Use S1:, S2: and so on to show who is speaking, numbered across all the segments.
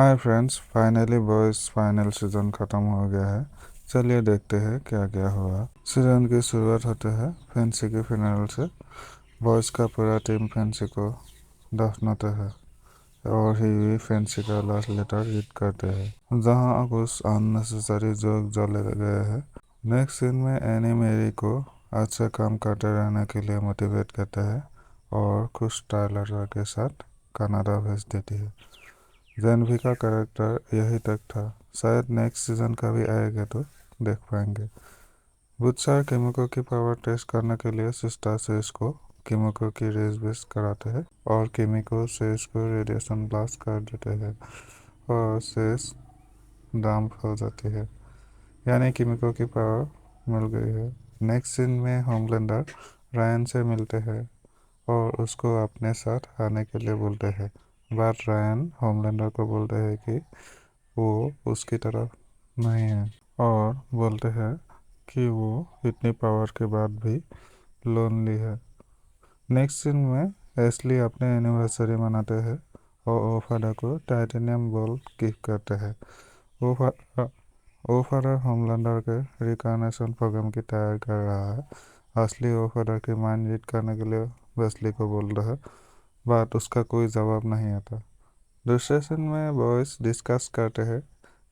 S1: Hi friends, finally boys final season ख़त्म हो गया है। चलिए देखते हैं क्या क्या हुआ। सीज़न की शुरुआत होते है फैंसी के फिनाल से। बॉयज़ का पूरा टीम फैंसी को दफनाते हैं और ही फैंसी का लास्ट लेटर रीड करते हैं, जहां कुछ अननेसेसरी जोक चले गए हैं। नेक्स्ट सीन में एनी मेरी को अच्छा काम करते रहने के लिए मोटिवेट करते हैं और खुश टाइलर के साथ कनाडा भेज देती है। जानवी का कैरेक्टर यही तक था। शायद नेक्स्ट सीजन का भी आएगा तो देख पाएंगे। बुच्चार केमिको की पावर टेस्ट करने के लिए सिस्टर सेज को केमिको की रेस बेस कराते हैं और केमिको सेज को रेडिएशन ब्लास्ट कर देते हैं और सेज डांप हो जाती है। यानी केमिको की पावर मिल गई है। नेक्स्ट सीन में होमलैंडर रायन से मिलते हैं और उसको अपने साथ आने के लिए बोलते हैं। बट रायन होमलैंडर को बोलते हैं कि वो उसकी तरफ नहीं है और बोलते हैं कि वो इतनी पावर के बाद भी लोनली है। नेक्स्ट सीन में एस्ली अपने एनिवर्सरी मनाते हैं और ओफाडा को टाइटेनियम बॉल गिफ्ट करते हैं। ओफा ओफाडा होमलैंडर के रिकार्नेशन प्रोग्राम की तैयारी कर रहा है। असली ओफाडा की माइंड रीड करने के लिए वेस्ली को बोल रहा है, बट उसका कोई जवाब नहीं आता। दूसरे सीन में बॉयज डिस्कस करते हैं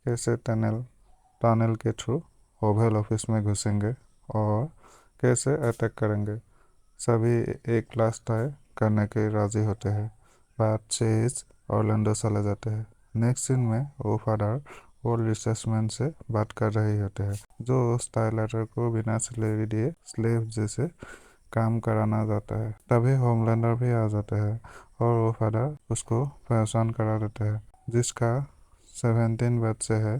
S1: कैसे टनल के थ्रू ओवल ऑफिस में घुसेंगे और कैसे अटैक करेंगे। सभी एक लास्ट तय करने के राजी होते हैं। बाद चेज ऑरलैंडो चले जाते हैं। नेक्स्ट सीन में वो फादर और रिसर्चमैन से बात कर रहे होते हैं, जो स्टाइलर को बिना सैलरी दिए स्लेव जैसे काम कराना जाता है। तभी होमलैंडर भी आ जाते हैं और वो फादर उसको पहचान करा देते हैं, जिसका 17 बच्चे हैं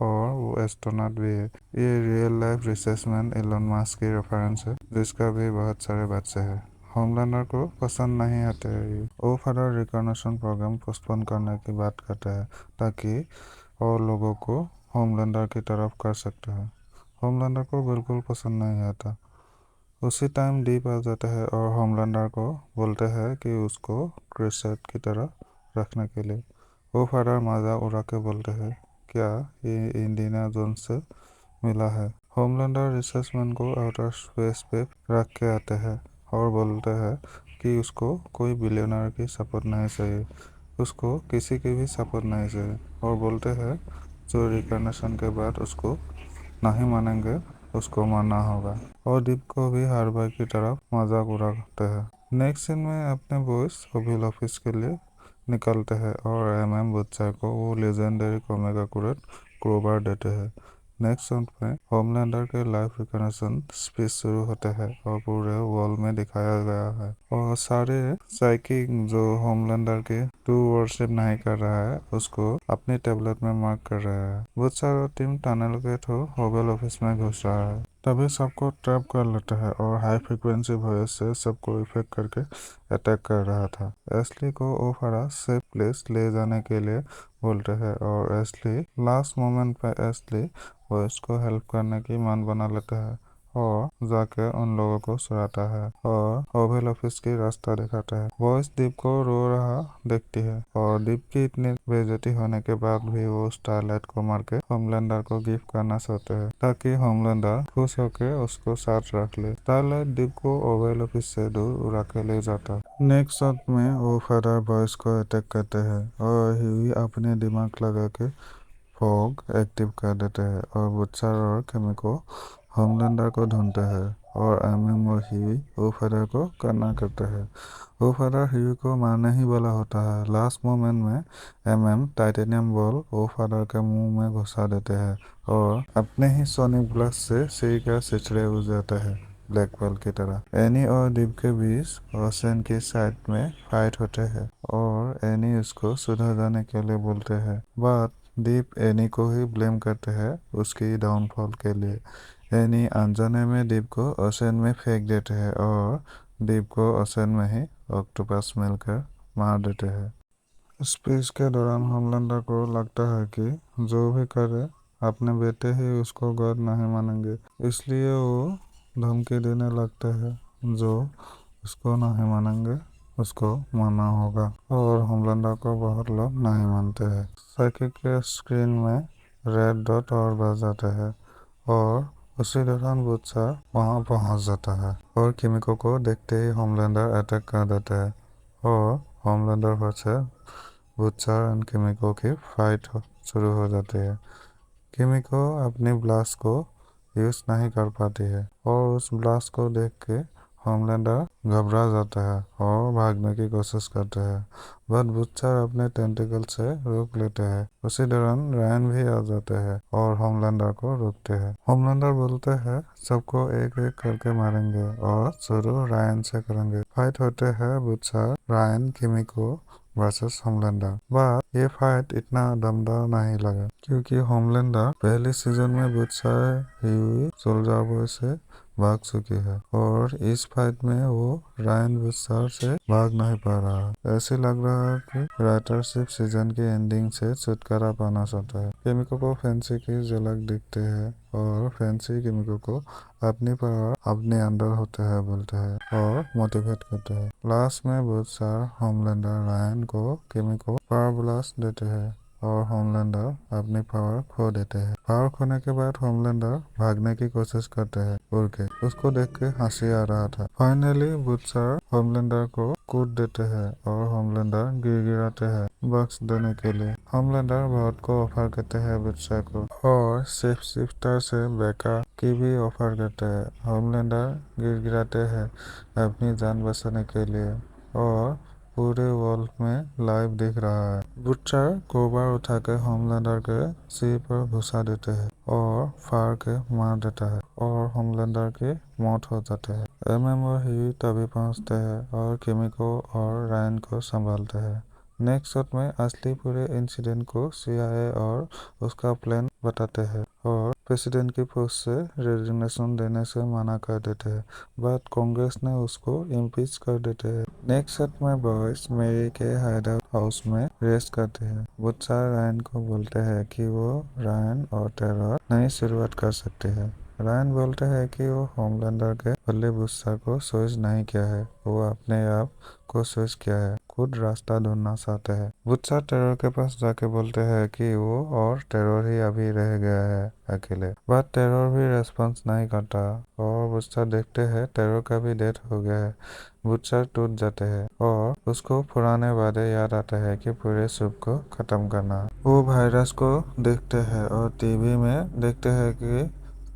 S1: और वो एस्ट्रोनॉट भी है। ये रियल लाइफ रिसर्चमैन एलन मास्क की रेफरेंस है, जिसका भी बहुत सारे बच्चे हैं। होमलैंडर को पसंद नहीं आते हैं ये। वो फादर रिकॉग्निशन प्रोग्राम पोस्टपोन करने की बात करते हैं ताकि और लोगों को होमलैंडर की तरफ कर सकते हैं। होमलैंडर को बिल्कुल पसंद नहीं आता। उसी टाइम डीप आ जाता है और होमलैंडर को बोलते हैं कि उसको क्रिसेट की तरह रखने के लिए। वो फादर मजाक उड़ा के बोलते हैं, क्या ये इंडियाना जोन्स से मिला है। होमलैंडर रिसर्चमैन को आउटर स्पेस पे रख के आते हैं और बोलते हैं कि उसको कोई बिलियनर की सपोर्ट नहीं चाहिए, उसको किसी की भी सपोर्ट नहीं चाहिए, और बोलते हैं जो रिकॉग्निशन के बाद उसको नहीं मानेंगे उसको मानना होगा। और दीप को भी हर बार की तरफ मजाक उड़ाते हैं। नेक्स्ट सीन में अपने बॉयज ओवल ऑफिस के लिए निकलते हैं और बुच्चा को वो लेजेंडरी ओमेगा कुरेट क्रोबार देते हैं। नेक्स्ट सीन में होमलैंडर के लाइफ रिकॉग्निशन स्पीच शुरू होते हैं और पूरे वॉल में दिखाया गया है और सारे साइकिक जो होमलैंडर के टू वर्शिप नहीं कर रहा है उसको अपनी टेबलेट में मार्क कर रहा है। बहुत सारा टीम टनल के थ्रू ओवल ऑफिस में घुस रहा है। तभी सबको ट्रैप कर लेता है और हाई फ्रिक्वेंसी वॉइस से सबको इफेक्ट करके अटैक कर रहा था। एस्ली को ओफारा सेफ प्लेस ले जाने के लिए बोलते हैं और एस्ली लास्ट मोमेंट पे एस्ली वॉइस को हेल्प करने की मन बना लेता है और जाके उन लोगों को सुनाता है और ओवल ऑफिस की रास्ता दिखाता है। वॉइस दीप को रो रहा देखती है और दीप की इतनी बेइज्जती होने के बाद भी वो स्टारलाइट को मार के होमलैंडर को गिफ्ट करना चाहते हैं ताकि होमलैंडर खुश होकर उसको साथ रख ले। स्टारलाइट दीप को ओवल ऑफिस से दूर उड़ा के ले जाता है। नेक्स्ट शॉट में वो फादर बॉयज को अटैक करते हैं और ह्यूई अपने दिमाग लगा के फॉग एक्टिव कर देते हैं और बुच्चर और केमिको होमलैंडर को ढूंढते हैं और एमएम और ह्यूई वो फादर को करना करते हैं। वो फादर ह्यूई को मारने ही वाला होता है। लास्ट मोमेंट में एमएम टाइटेनियम बॉल वो फादर के मुंह में घुसा देते हैं और अपने ही सोनिक ब्लास्ट से सी का सिचड़े उड़ जाते हैं ब्लैक होल की तरह। एनी और दीप के बीच ओशन की साइड में फाइट होते हैं और एनी उसको सुधर जाने के लिए बोलते हैं, बट दीप एनी को ही ब्लेम करते हैं उसकी डाउनफॉल के लिए। एनी अनजाने में दीप को ओशन में फेंक देते हैं और दीप को ओशन में ही ऑक्टोपस मिलकर मार देते हैं। स्पीच के दौरान होमलैंडर को लगता है कि जो भी करे अपने बेटे ही उसको गॉड नहीं मानेंगे, इसलिए वो धमकी देने लगते हैं जो उसको नहीं मानेंगे उसको मानना होगा। और होमलैंडर को बहुत लोग नहीं मानते हैं। साइकिल के स्क्रीन में रेड डॉट और बढ़ जाते हैं और उसी दौरान बुच्चर वहां पहुंच जाता है और किमिको को देखते ही होमलैंडर अटैक कर देते हैं और होमलैंडर से बुच्चर एंड किमिको की फाइट शुरू हो जाती है। किमिको अपनी ब्लास्ट को यूज नहीं कर पाती है और उस ब्लास्ट को देख के होमलैंडर घबरा जाता है और भागने की कोशिश करते हैं, बट बुच्चर अपने टेंटिकल से रोक लेते हैं। उसी दौरान रायन भी आ जाते हैं और होमलैंडर को रोकते हैं। होमलैंडर बोलते हैं सबको एक एक करके मारेंगे और शुरू रायन से करेंगे। फाइट होते हैं Butcher, Ryan, Kimiko versus Homelander. But ये फाइट इतना दमदार नहीं लगा क्योंकि होमलैंडर पहले सीजन में बुच्चर, ह्यूई, सोल्जर बॉय से भाग चुकी है और इस फाइट में वो रायन बुच्चर से भाग नहीं पा रहा है। ऐसे लग रहा है कि राइटर सिर्फ सीजन की एंडिंग से छुटकारा पाना चाहता है। केमिको को फैंसी की झलक दिखते हैं और फैंसी केमिको को अपनी पावर अपने अंदर होते हैं बोलते हैं और मोटिवेट करते हैं। लास्ट में बुच्चर, होमलैंडर, रायन को केमिको पावर ब्लास्ट देते हैं और होमलैंडर अपनी पावर खो देते हैं। पावर खोने के बाद होमलैंडर भागने की कोशिश करते हैं उड़ के। उसको देख के हंसी आ रहा था। फाइनली बुच्चर होमलैंडर को कूद देते हैं और होमलैंडर गिड़गिड़ाते हैं बक्स देने के लिए। होमलैंडर बहुत को ऑफर करते हैं बुच्चर को और शेप शिफ्टर से बेका की भी ऑफर करते हैं। होमलैंडर गिड़गिड़ाते हैं अपनी जान बचाने के लिए और पूरे वर्ल्ड में लाइव दिख रहा है। बुच्चर कोबार उठा के होमलैंडर के सिर पर घुसा देते हैं और फाड़ के मार देता है और होमलैंडर की मौत हो जाती है। एमएम और ह्यूई तभी पहुंचते हैं और किमिको और रायन को संभालते हैं। नेक्स्ट शॉट में असली पूरे इंसिडेंट को सीआईए और उसका प्लान बताते हैं और प्रेसिडेंट की पोस्ट से रेजिग्नेशन देने से मना कर देते हैं, बट कांग्रेस ने उसको इम्पीच कर देते हैं। नेक्स्ट शॉट में बॉयज मेरी के हाइडआउट हाउस में रेस्ट करते हैं। बुच्चर रायन को बोलते हैं कि वो रायन और टेरर नई शुरुआत कर सकते हैं। रायन बोलते हैं कि वो होमलैंडर के बदले बुच्चर को स्विच नहीं किया है, वो अपने आप को स्विच किया है, खुद रास्ता ढूंढना चाहते हैं। बुच्चर टेरर के पास जाके बोलते हैं कि वो और टेरर ही अभी रह गया है अकेले, बट टेरर भी रेस्पॉन्स नहीं करता और बुच्चर देखते हैं टेरर का भी डेथ हो गया है। बुच्चर टूट जाते हैं और उसको पुराने वादे याद आते हैं कि पूरे सूप को खत्म करना। वो वायरस को देखते हैं और टीवी में देखते हैं कि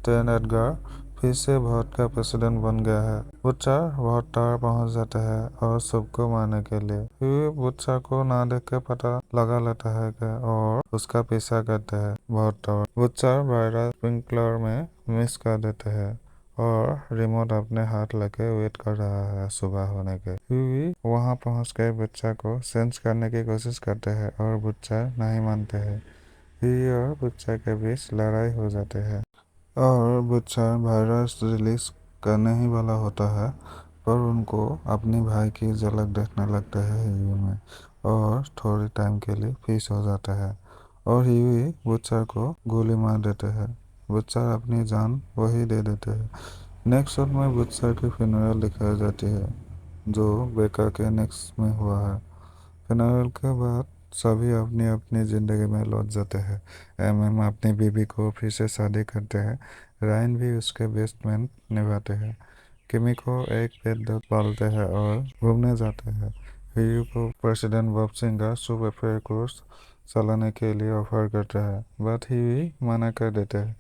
S1: टेन एडगर फिर से भारत का प्रेसिडेंट बन गया है। बुच्चर बहुत टावर पहुंच जाता है और सबको मारने के लिए। फिर बुच्चर को ना देख के पता लगा लेता है कि और उसका पीछा करते हैं बहुत टावर। बुच्चर वायरस स्प्रिंकलर में मिस कर देते हैं और रिमोट अपने हाथ लेके वेट कर रहा है सुबह होने के। ह्यूई वहां पहुंच के बुच्चर को सेंस करने की कोशिश करते हैं और बुच्चर नहीं मानते हैं। ह्यूई और बुच्चर के बीच लड़ाई हो जाते हैं और बुच्चर वायरस रिलीज करने ही वाला होता है, पर उनको अपने भाई की झलक देखने लगता है ह्यूई में और थोड़ी टाइम के लिए पीस हो जाता है और ह्यूई बुच्चर को गोली मार देते हैं। बुच्चर अपनी जान वही दे देते हैं। नेक्स्ट शॉट में बुच्चर की फ्यूनरल दिखाई जाती है जो बेका के नेक्स्ट में हुआ है। फिनल के बाद सभी अपनी अपनी जिंदगी में लौट जाते हैं। एमएम अपनी बीबी को फिर से शादी करते हैं। रायन भी उसके बेस्ट मैन निभाते हैं। किमी को एक पेट डॉग पालते हैं और घूमने जाते हैं। ह्यू को प्रेसिडेंट बॉब सिंह का सुप अफेयर कोर्स चलाने के लिए ऑफर करते हैं, बट ह्यू मना कर देते हैं।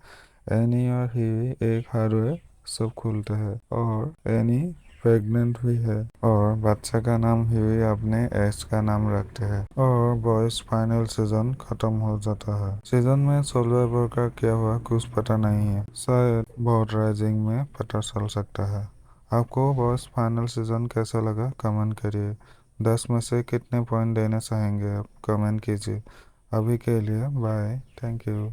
S1: एनी और ह्यू एक हार्डवेयर शॉप खोलते हैं और एनी प्रेग्नेंट भी है और बच्चा का नाम ह्यूई अपने एक्स का नाम रखते हैं और बॉयज फाइनल सीजन खत्म हो जाता है। सीजन में सोल्जर का क्या हुआ कुछ पता नहीं है, शायद बहुत राइजिंग में पता चल सकता है। आपको बॉयज फाइनल सीजन कैसा लगा कमेंट करिए। 10 में से कितने पॉइंट देना चाहेंगे आप कमेंट कीजिए। अभी के लिए बाय, थैंक यू।